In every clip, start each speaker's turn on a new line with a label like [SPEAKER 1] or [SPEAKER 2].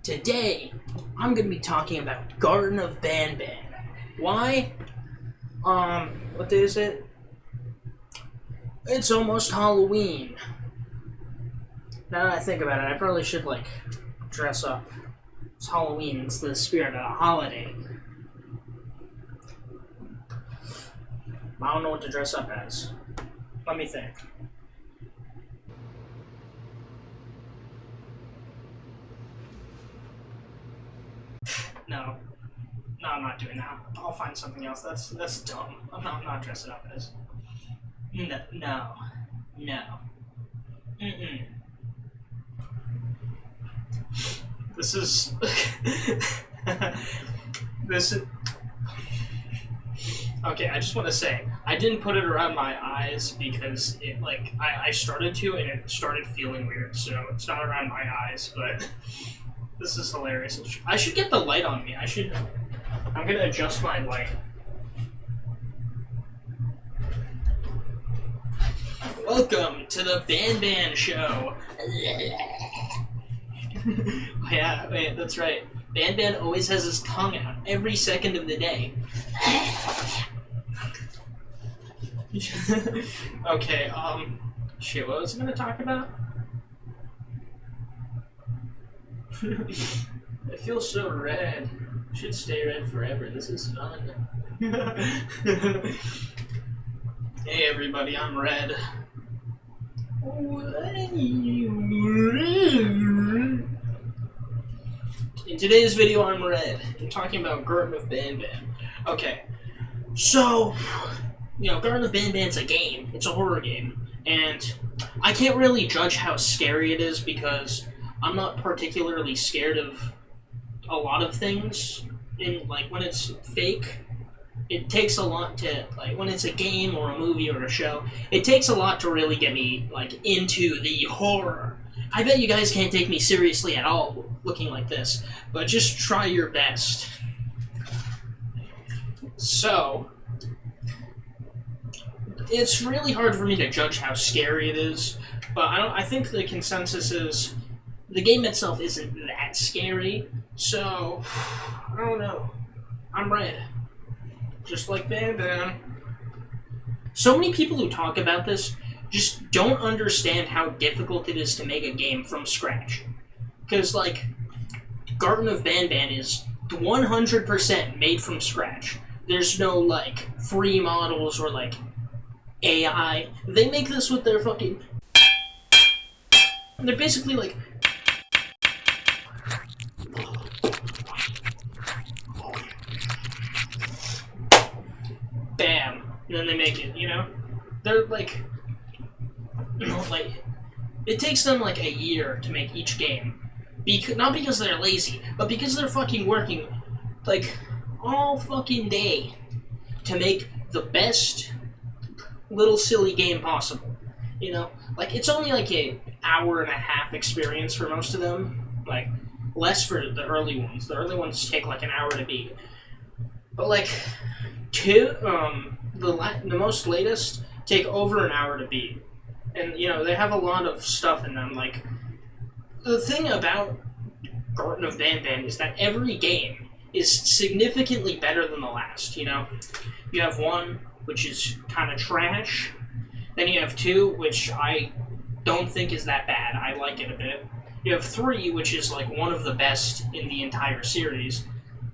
[SPEAKER 1] Today, I'm gonna be talking about Garten of Banban. Why? What day is it? It's almost Halloween. Now that I think about it, I probably should, dress up. It's Halloween, it's the spirit of a holiday. I don't know what to dress up as. Let me think. No. No, I'm not doing that. I'll find something else. That's dumb. I'm not dressing up as. No. Mm-mm. This is... this is... Okay, I just want to say, I didn't put it around my eyes because it, I started to and it started feeling weird, so it's not around my eyes, but this is hilarious. I should get the light on me. I'm gonna adjust my light. Welcome to the Banban Show. Yeah, wait, that's right. Banban always has his tongue out every second of the day. Okay, shit, what was I gonna talk about? I feel so red. Should stay red forever. This is fun. Hey everybody, I'm Red. In today's video, I'm Red. I'm talking about Garten of Banban. Okay, so, Garten of Banban's a game. It's a horror game. And I can't really judge how scary it is because I'm not particularly scared of a lot of things. When it's fake, it takes a lot to, when it's a game or a movie or a show, it takes a lot to really get me, into the horror. I bet you guys can't take me seriously at all looking like this, but just try your best. So, it's really hard for me to judge how scary it is, but I think the consensus is the game itself isn't that scary, so I don't know. I'm Red. Just like Banban. So many people who talk about this just don't understand how difficult it is to make a game from scratch. Because, Garten of Banban is 100% made from scratch. There's no, free models or, AI. They make this with their fucking... They're basically, bam. And then they make it, They're, it takes them, a year to make each game. Not because they're lazy, but because they're fucking working, all fucking day to make the best little silly game possible. It's only, an hour and a half experience for most of them. Less for the early ones. The early ones take, an hour to beat. But, the most latest take over an hour to beat. And, they have a lot of stuff in them. The thing about Garten of Banban is that every game is significantly better than the last, You have one, which is kind of trash. Then you have two, which I don't think is that bad. I like it a bit. You have three, which is, one of the best in the entire series.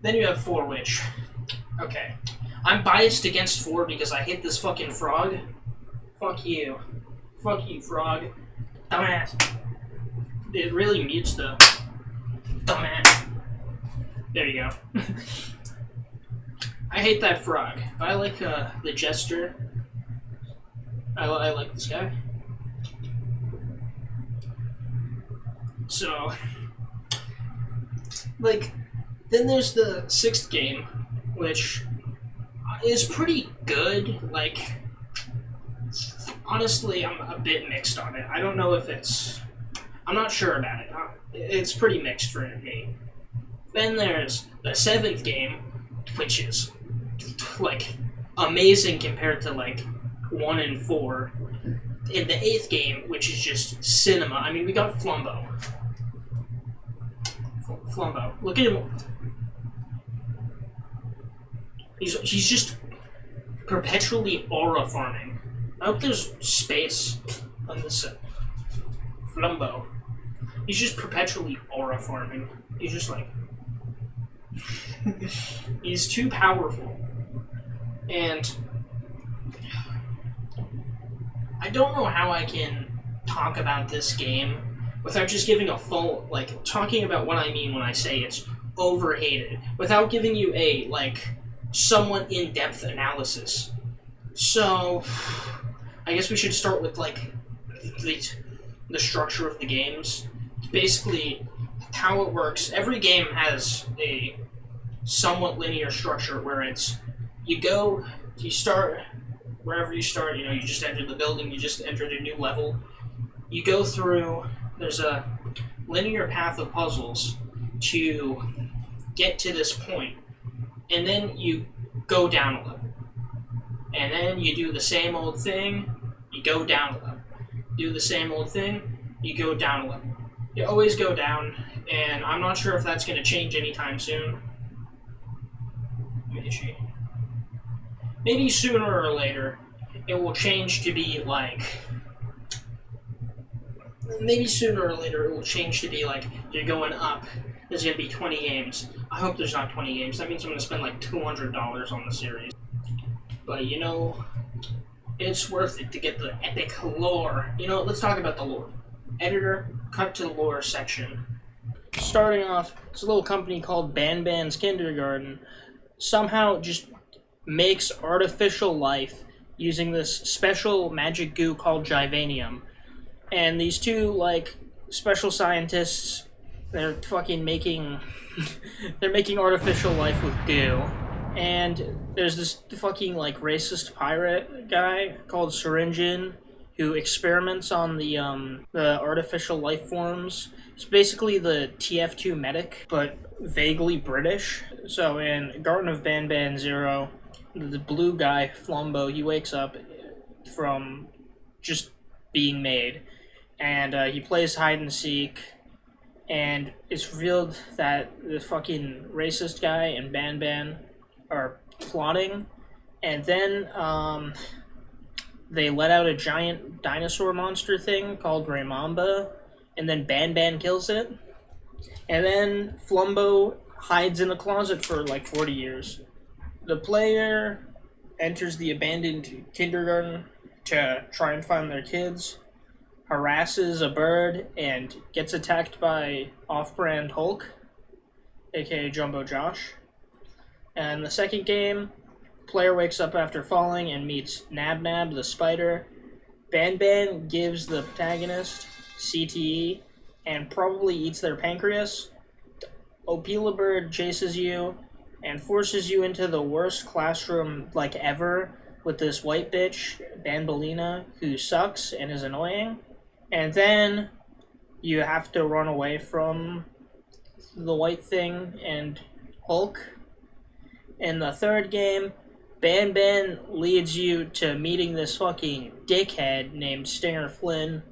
[SPEAKER 1] Then you have four, which... Okay. I'm biased against 4 because I hate this fucking frog. Fuck you. Fuck you, frog. Dumbass. It really mutes the... Dumbass. There you go. I hate that frog. I like the jester. I like this guy. So... Then there's the 6th game, which... is pretty good. Honestly, I'm a bit mixed on it. I don't know if it's... I'm not sure about it. It's pretty mixed for me. Then there's the 7th game, which is, amazing compared to, 1 and 4. And the 8th game, which is just cinema. I mean, we got Flumbo. Flumbo. Look at him. He's just perpetually aura farming. I hope there's space on this Flumbo. He's just perpetually aura farming. He's just like... he's too powerful. And... I don't know how I can talk about this game without just giving a full... like, talking about what I mean when I say it's overhated. Without giving you a, like, somewhat in-depth analysis. So... I guess we should start with, like, the structure of the games. Basically, how it works. Every game has a somewhat linear structure where it's, you start, wherever you start, you just entered the building, you just entered a new level. You go through, there's a linear path of puzzles to get to this point, and then you go down a level. And then you do the same old thing, you go down a level. Do the same old thing, you go down a level. You always go down, and I'm not sure if that's going to change anytime soon. Maybe sooner or later, it will change to be like... Maybe sooner or later, it will change to be like, you're going up, there's going to be 20 games. I hope there's not 20 games. That means I'm going to spend like $200 on the series. But it's worth it to get the epic lore. Let's talk about the lore. Editor, cut to the lore section. Starting off, it's a little company called Banban's Kindergarten. Somehow just makes artificial life using this special magic goo called Givanium. And these two, special scientists, they're fucking making... they're making artificial life with goo. And there's this fucking, racist pirate guy called Syringin who experiments on the artificial life forms. It's basically the TF2 medic, but vaguely British. So in Garten of Banban 0, the blue guy, Flumbo, he wakes up from just being made. And he plays hide and seek, and it's revealed that the fucking racist guy and Banban are plotting, and then they let out a giant dinosaur monster thing called Raymamba, and then Banban kills it, and then Flumbo hides in a closet for 40 years. The player enters the abandoned kindergarten to try and find their kids, harasses a bird, and gets attacked by off-brand Hulk, aka Jumbo Josh. And the second game, player wakes up after falling and meets Nab the spider. Banban gives the protagonist CTE and probably eats their pancreas. Opila Bird chases you and forces you into the worst classroom ever with this white bitch, Banbalina, who sucks and is annoying. And then you have to run away from the white thing and Hulk. In the third game, Banban leads you to meeting this fucking dickhead named Stinger Flynn.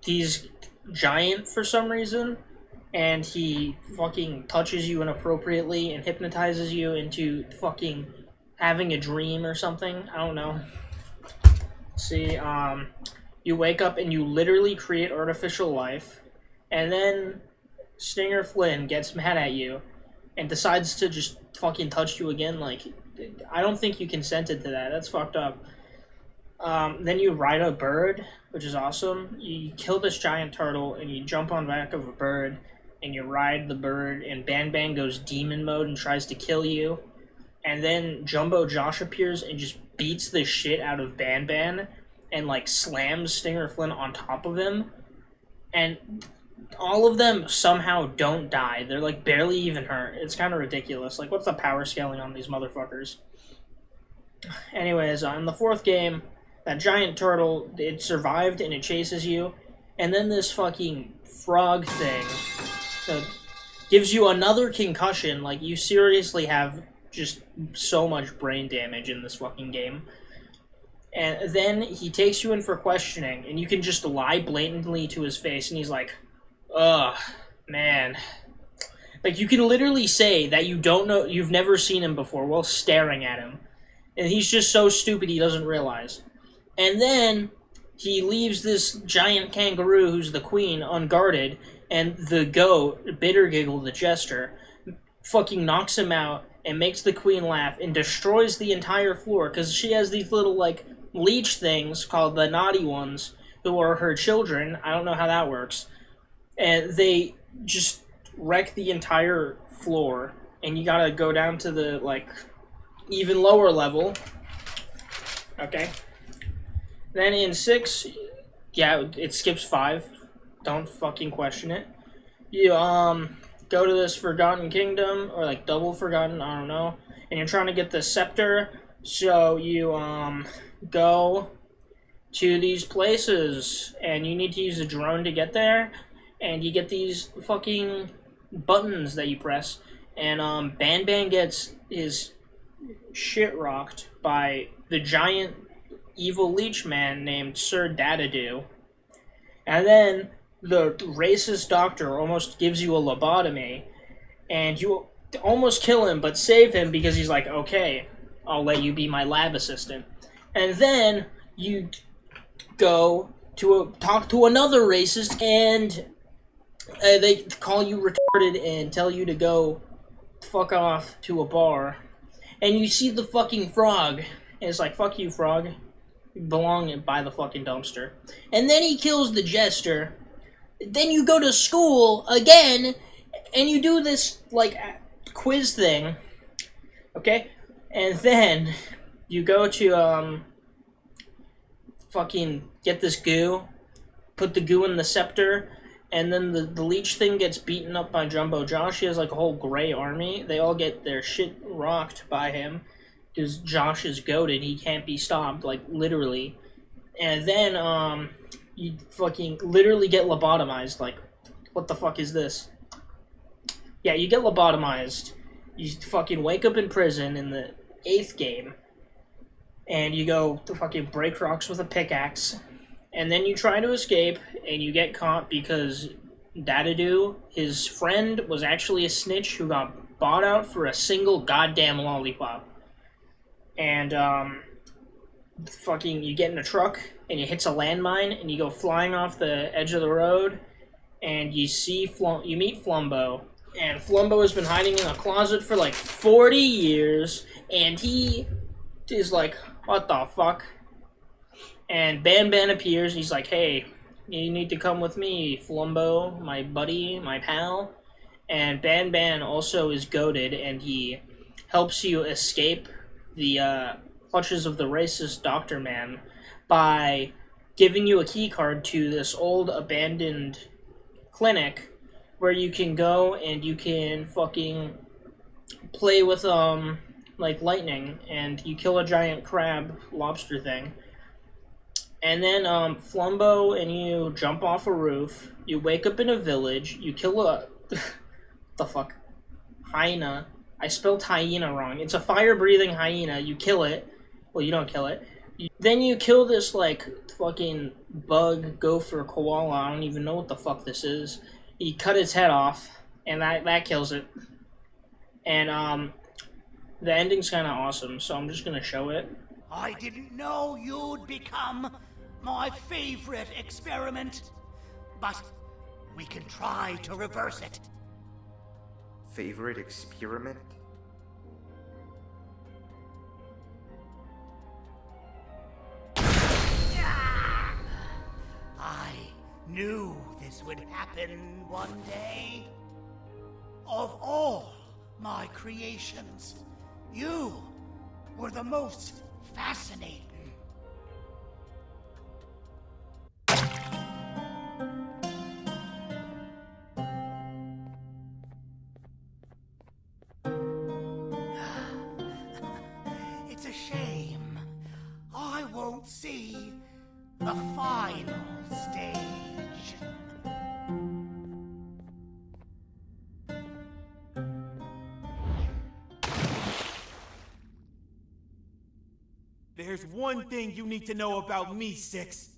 [SPEAKER 1] He's giant for some reason, and he fucking touches you inappropriately and hypnotizes you into fucking having a dream or something. I don't know. See, you wake up and you literally create artificial life, and then Stinger Flynn gets mad at you and decides to just fucking touch you again. I don't think you consented to that. That's fucked up. Then you ride a bird, which is awesome. You kill this giant turtle, and you jump on back of a bird, and you ride the bird, and Banban goes demon mode and tries to kill you. And then Jumbo Josh appears and just beats the shit out of Banban, and, slams Stinger Flynn on top of him. And all of them somehow don't die. They're, barely even hurt. It's kind of ridiculous. What's the power scaling on these motherfuckers? Anyways, in the fourth game, that giant turtle, it survived and it chases you. And then this fucking frog thing that gives you another concussion. You seriously have just so much brain damage in this fucking game. And then he takes you in for questioning, and you can just lie blatantly to his face, and he's like, Ugh, man. Like, you can literally say that you don't know, you've never seen him before while staring at him. And he's just so stupid he doesn't realize. And then he leaves this giant kangaroo, who's the queen, unguarded, and the goat, Bittergiggle the jester, fucking knocks him out and makes the queen laugh and destroys the entire floor because she has these little, like, leech things called the naughty ones who are her children. I don't know how that works. And they just wreck the entire floor, and you gotta go down to the, like, even lower level. Okay. Then in 6, yeah, it skips 5. Don't fucking question it. You, go to this Forgotten Kingdom, or, like, Double Forgotten, I don't know, and you're trying to get the scepter, so you, go to these places, and you need to use a drone to get there, and you get these fucking buttons that you press, and Banban gets his shit rocked by the giant evil leech man named Sir Dadadoo, and then the racist doctor almost gives you a lobotomy, and you almost kill him but save him because he's like, okay, I'll let you be my lab assistant. And then you go to talk to another racist, and they call you retarded and tell you to go fuck off to a bar. And you see the fucking frog, and it's like, fuck you, frog. You belong by the fucking dumpster. And then he kills the jester. Then you go to school again, and you do this, like, quiz thing. Okay? And then you go to, fucking get this goo, put the goo in the scepter, and then the leech thing gets beaten up by Jumbo Josh. He has, like, a whole gray army. They all get their shit rocked by him, because Josh is goated. He can't be stopped, like, literally. And then, you fucking literally get lobotomized. Like, what the fuck is this? Yeah, you get lobotomized. You fucking wake up in prison in the 8th game, and you go to fucking break rocks with a pickaxe, and then you try to escape, and you get caught because Dadadoo, his friend, was actually a snitch who got bought out for a single goddamn lollipop. And, fucking, you get in a truck, and it hits a landmine, and you go flying off the edge of the road, and you meet Flumbo. And Flumbo has been hiding in a closet for like 40 years, and he is like, what the fuck? And Banban appears, and he's like, hey, you need to come with me, Flumbo, my buddy, my pal. And Banban also is goated, and he helps you escape the clutches of the racist Doctor Man by giving you a key card to this old abandoned clinic where you can go and you can fucking play with like lightning, and you kill a giant crab lobster thing. And then Flumbo and you jump off a roof, you wake up in a village, you kill a the fuck? Hyena. I spelled hyena wrong. It's a fire-breathing hyena. You kill it. Well, you don't kill it. Then you kill this, like, fucking bug, gopher, koala. I don't even know what the fuck this is. You cut its head off, and that kills it. And, the ending's kind of awesome, so I'm just gonna show it.
[SPEAKER 2] I didn't know you'd become my favorite experiment, but we can try to reverse it.
[SPEAKER 3] Favorite experiment?
[SPEAKER 2] I knew this would happen one day. Of all my creations, you were the most fascinating. It's a shame I won't see the final stage.
[SPEAKER 4] There's one thing you need to know about me, Six.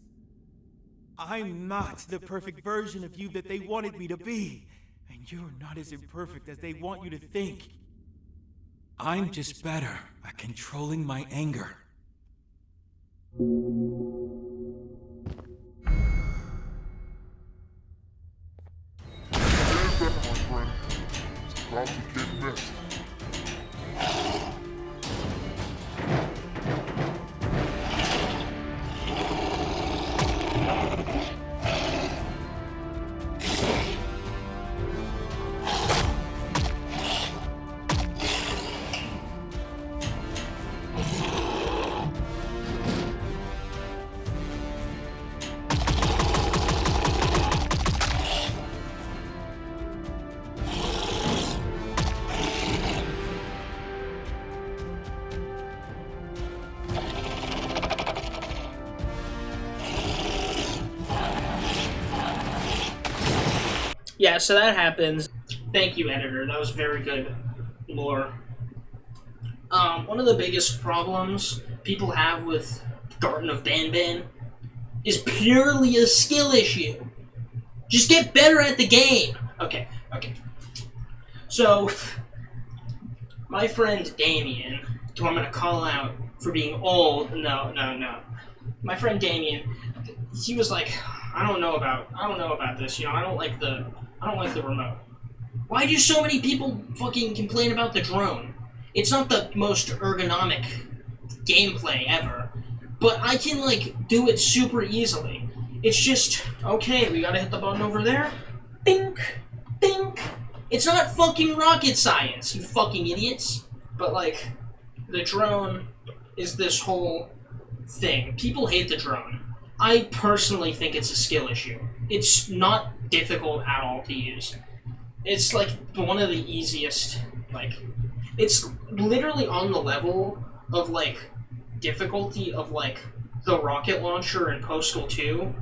[SPEAKER 4] I'm not the perfect version of you that they wanted me to be. And you're not as imperfect as they want you to think. I'm just better at controlling my anger.
[SPEAKER 5] Get better, my friend. It's about to get messy.
[SPEAKER 1] Yeah, so that happens. Thank you, editor. That was very good lore. One of the biggest problems people have with Garten of Banban is purely a skill issue. Just get better at the game. Okay. So, my friend Damien, who I'm gonna call out for being old. No. My friend Damien, he was like, I don't know about this. You know, I don't like the remote. Why do so many people fucking complain about the drone? It's not the most ergonomic gameplay ever, but I can, like, do it super easily. It's just, okay, we gotta hit the button over there. Bink! Bink! It's not fucking rocket science, you fucking idiots. But, like, the drone is this whole thing. People hate the drone. I personally think it's a skill issue. It's not difficult at all to use. It's, like, one of the easiest, like, it's literally on the level of, like, difficulty of, like, the rocket launcher in Postal 2,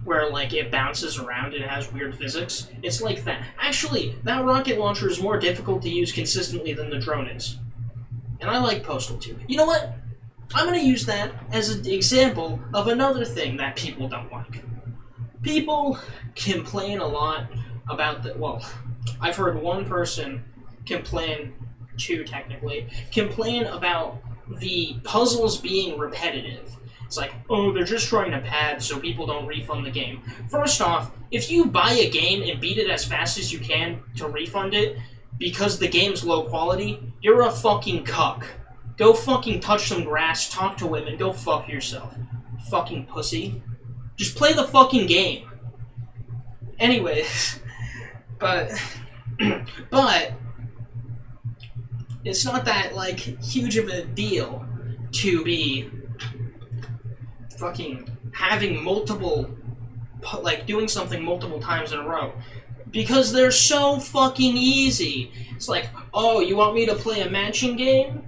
[SPEAKER 1] where, like, it bounces around and it has weird physics. It's like that. Actually, that rocket launcher is more difficult to use consistently than the drone is. And I like Postal 2. You know what? I'm gonna use that as an example of another thing that people don't like. People complain a lot about the, well, I've heard one person complain, two technically, complain about the puzzles being repetitive. It's like, oh, they're just trying to pad so people don't refund the game. First off, if you buy a game and beat it as fast as you can to refund it because the game's low quality, you're a fucking cuck. Go fucking touch some grass, talk to women, go fuck yourself. Fucking pussy. Just play the fucking game. Anyways, but it's not that, like, huge of a deal to be fucking having multiple, like, doing something multiple times in a row. Because they're so fucking easy. It's like, oh, you want me to play a matching game?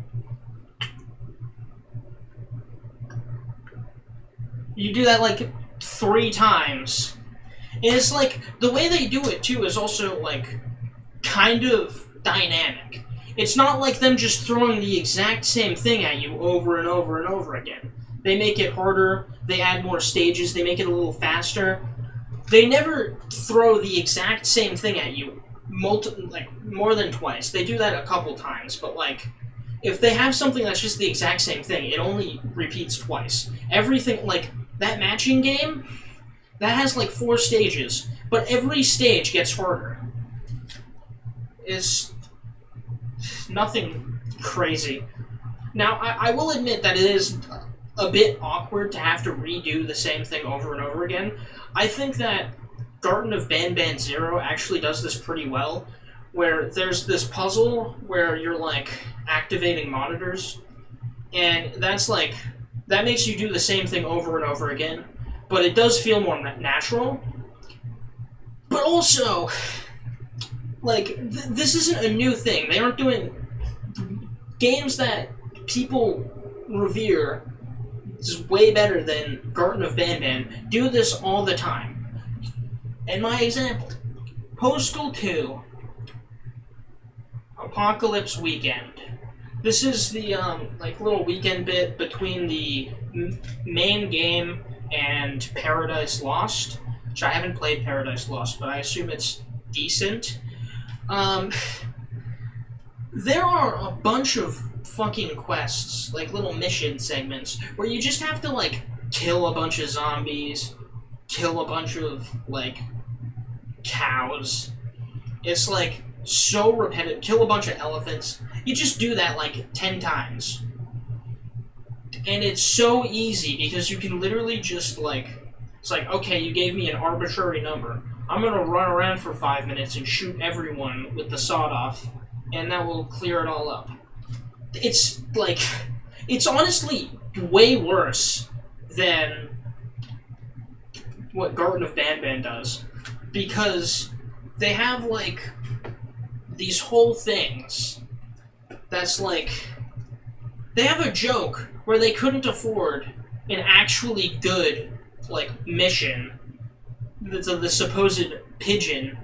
[SPEAKER 1] You do that, like, 3 times. And it's like, the way they do it, too, is also, like, kind of dynamic. It's not like them just throwing the exact same thing at you over and over and over again. They make it harder, they add more stages, they make it a little faster. They never throw the exact same thing at you more than twice. They do that a couple times, but, like, if they have something that's just the exact same thing, it only repeats twice. Everything, like, that matching game, that has, like, 4 stages, but every stage gets harder. It's nothing crazy. Now, I will admit that it is a bit awkward to have to redo the same thing over and over again. I think that Garten of Banban 0 actually does this pretty well, where there's this puzzle where you're, like, activating monitors, and that's, like, that makes you do the same thing over and over again, but it does feel more natural. But also, like, this isn't a new thing. They aren't doing games that people revere is way better than Garten of Banban. Do this all the time. And my example, Postal 2, Apocalypse Weekend. This is the, like, little weekend bit between the main game and Paradise Lost, which I haven't played Paradise Lost, but I assume it's decent. There are a bunch of fucking quests, like little mission segments, where you just have to, like, kill a bunch of zombies, kill a bunch of, like, cows. It's, like, so repetitive. Kill a bunch of elephants. You just do that, like, 10 times. And it's so easy, because you can literally just, like... It's like, okay, you gave me an arbitrary number. I'm gonna run around for 5 minutes and shoot everyone with the sawed-off, and that will clear it all up. It's, like... It's honestly way worse than what Garten of Banban does. Because they have, like, these whole things that's, like... They have a joke where they couldn't afford an actually good, like, mission. The supposed pigeon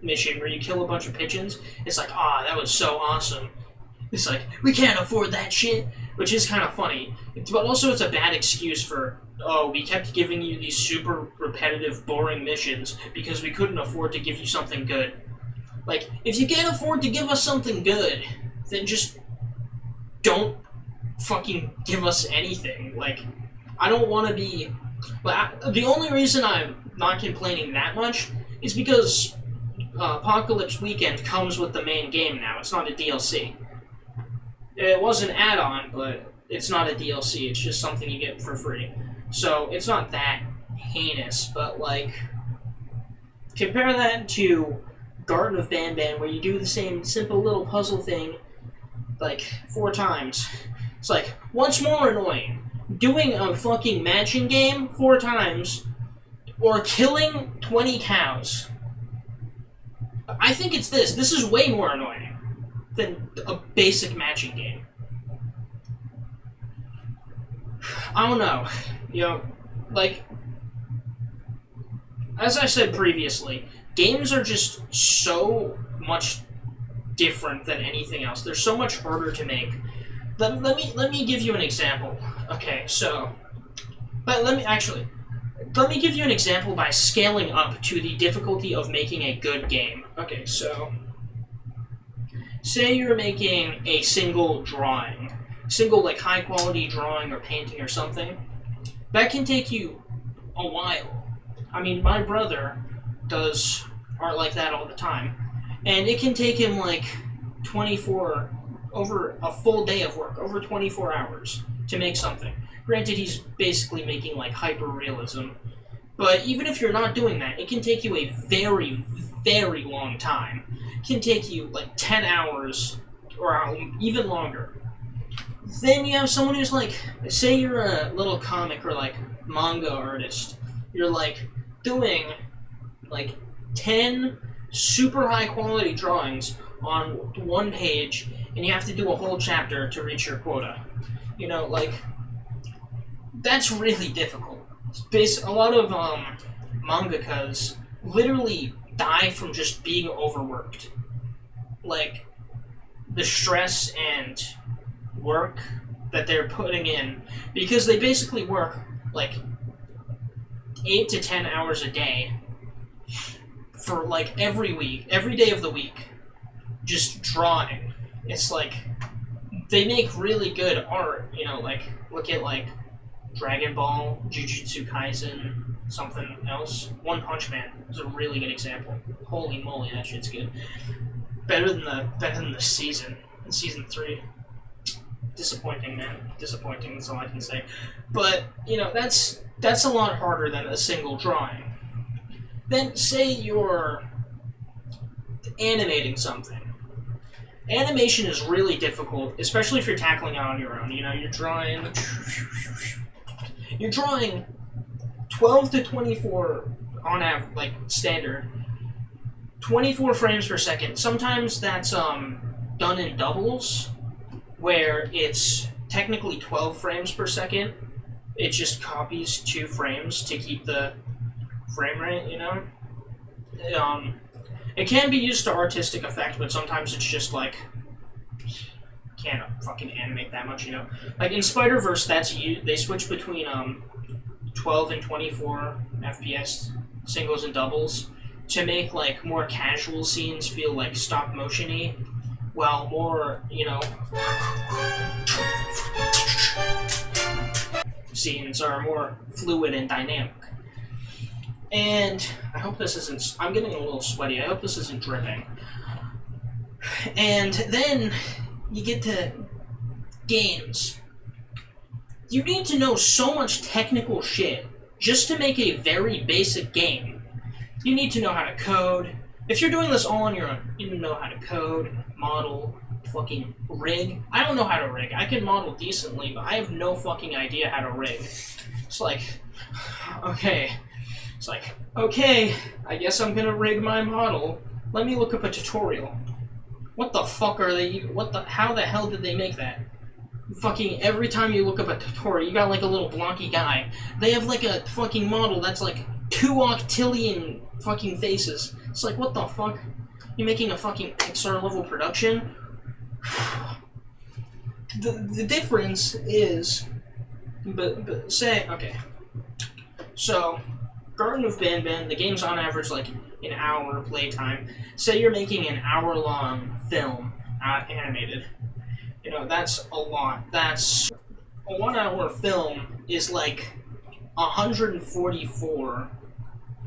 [SPEAKER 1] mission where you kill a bunch of pigeons. It's like, that was so awesome. It's like, we can't afford that shit, which is kind of funny. But also it's a bad excuse for, we kept giving you these super repetitive, boring missions because we couldn't afford to give you something good. Like, if you can't afford to give us something good, then just don't fucking give us anything. Like, I don't want to be... the only reason I'm not complaining that much is because Apocalypse Weekend comes with the main game now. It's not a DLC. It was an add-on, but it's not a DLC. It's just something you get for free. So, it's not that heinous, but, like... Compare that to Garten of Banban, where you do the same simple little puzzle thing, like, 4 times. It's like, what's more annoying? Doing a fucking matching game 4 times, or killing 20 cows? I think it's this. This is way more annoying than a basic matching game. I don't know. You know, like, as I said previously, games are just so much different than anything else. They're so much harder to make. Let me give you an example. Okay, so... let me give you an example by scaling up to the difficulty of making a good game. Okay, so... Say you're making a single drawing. Single, like, high-quality drawing or painting or something. That can take you a while. I mean, my brother does art like that all the time. And it can take him, like, over a full day of work, over 24 hours, to make something. Granted, he's basically making, like, hyper-realism. But even if you're not doing that, it can take you a very, very long time. It can take you, like, 10 hours, or even longer. Then you have someone who's, like, say you're a little comic or, like, manga artist. You're, like, doing, like, 10 super high-quality drawings on 1 page, and you have to do a whole chapter to reach your quota. You know, like, that's really difficult. A lot of mangakas literally die from just being overworked. Like, the stress and work that they're putting in, because they basically work, like, 8 to 10 hours a day for, like, every week, every day of the week, just drawing. It's like, they make really good art, you know, like, look at, like, Dragon Ball, Jujutsu Kaisen, something else. One Punch Man is a really good example. Holy moly, that shit's good. Better than the season. Season 3. Disappointing, man. Disappointing, that's all I can say. But, you know, that's a lot harder than a single drawing. Then, say you're animating something. Animation is really difficult, especially if you're tackling it on your own. You know, you're drawing 12 to 24 on average, like, standard. 24 frames per second. Sometimes that's done in doubles, where it's technically 12 frames per second. It just copies 2 frames to keep the frame rate, you know? It can be used to artistic effect, but sometimes it's just like, can't fucking animate that much, you know? Like in Spider-Verse, they switch between 12 and 24 FPS singles and doubles to make like more casual scenes feel like stop motion-y, while more, you know, scenes are more fluid and dynamic. And I hope this isn't, I'm getting a little sweaty, I hope this isn't dripping. And then you get to games. You need to know so much technical shit just to make a very basic game. You need to know how to code. If you're doing this all on your own, you need to know how to code, model, fucking rig. I don't know how to rig. I can model decently, but I have no fucking idea how to rig. It's like, okay. It's like, okay, I guess I'm gonna rig my model. Let me look up a tutorial. What the fuck are they, how the hell did they make that? Fucking every time you look up a tutorial, you got like a little blocky guy. They have like a fucking model that's like 2 octillion fucking faces. It's like, what the fuck? You making a fucking Pixar level production? The difference is, but say, okay. So, Garten of Banban, the game's on average like an hour playtime. Say you're making an hour-long film, animated. You know, that's a lot. That's a 1 hour film is like 144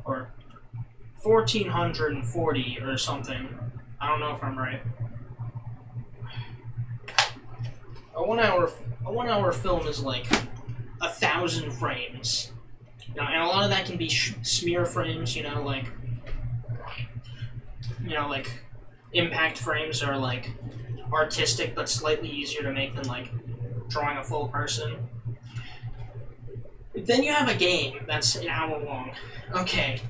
[SPEAKER 1] or 1440 or something. I don't know if I'm right. A one hour film is like 1,000 frames. You know, and a lot of that can be smear frames. You know, like impact frames are like artistic but slightly easier to make than like drawing a full person. Then you have a game that's an hour long. Okay.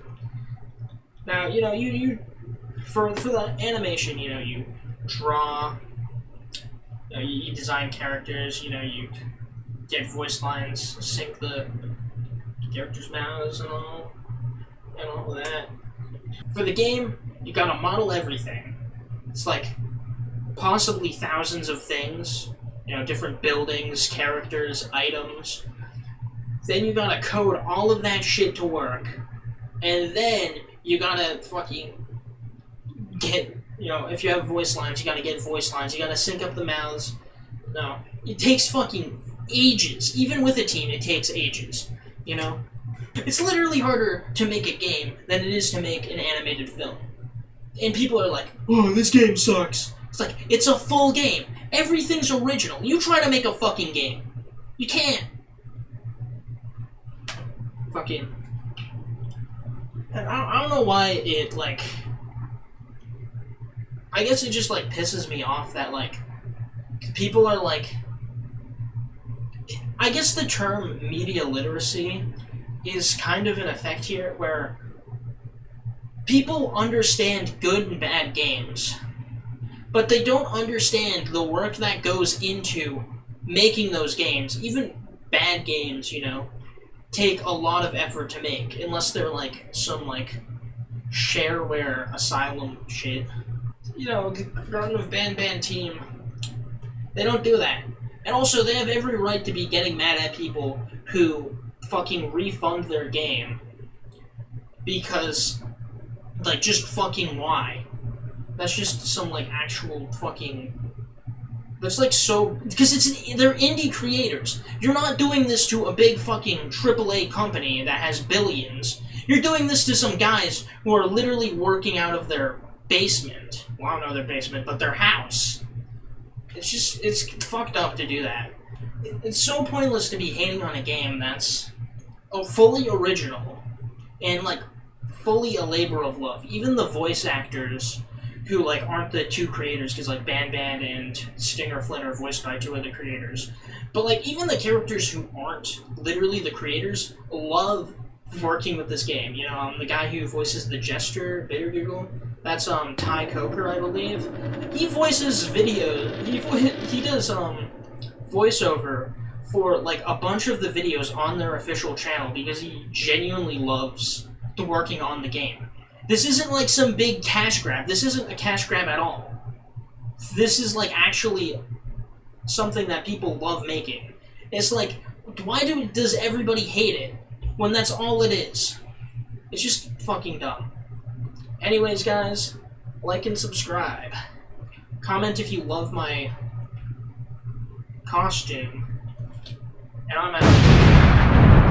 [SPEAKER 1] Now, you know, you for the animation, you know, you draw, you know, you design characters, you know, you get voice lines, sync the characters' mouths and all that. For the game, you gotta model everything. It's like possibly thousands of things, you know, different buildings, characters, items. Then you gotta code all of that shit to work. And then you gotta fucking get, you know, if you have voice lines, you gotta get voice lines. You gotta sync up the mouths. No. It takes fucking ages. Even with a team, it takes ages. You know? It's literally harder to make a game than it is to make an animated film. And people are like, oh, this game sucks. It's like, it's a full game. Everything's original. You try to make a fucking game. You can't. Fucking. And I don't know why it, like... I guess it just, like, pisses me off that, like, people are, like... I guess the term media literacy is kind of in effect here, where people understand good and bad games, but they don't understand the work that goes into making those games. Even bad games, you know, take a lot of effort to make, unless they're like some like shareware asylum shit. You know, the Garten of Banban team, they don't do that. And also, they have every right to be getting mad at people who fucking refund their game because, like, just fucking why? That's just some, like, actual fucking... That's, like, so... Because they're indie creators. You're not doing this to a big fucking AAA company that has billions. You're doing this to some guys who are literally working out of their basement. Well, I don't know their basement, but their house. It's just... It's fucked up to do that. It's so pointless to be hating on a game that's fully original and, like, fully a labor of love. Even the voice actors who, like, aren't the two creators, because, like, Banban and Stinger Flynn are voiced by two of the creators. But, like, even the characters who aren't literally the creators love working with this game. You know, the guy who voices the Jester, Bittergiggle, that's, Ty Coker, I believe. He voices videos, he does, voiceover for, like, a bunch of the videos on their official channel because he genuinely loves working on the game. This isn't like some big cash grab. This isn't a cash grab at all. This is, like, actually something that people love making. It's like, why does everybody hate it? when that's all it is. It's just fucking dumb. Anyways, guys, like and subscribe. Comment if you love my costume. And I'm out.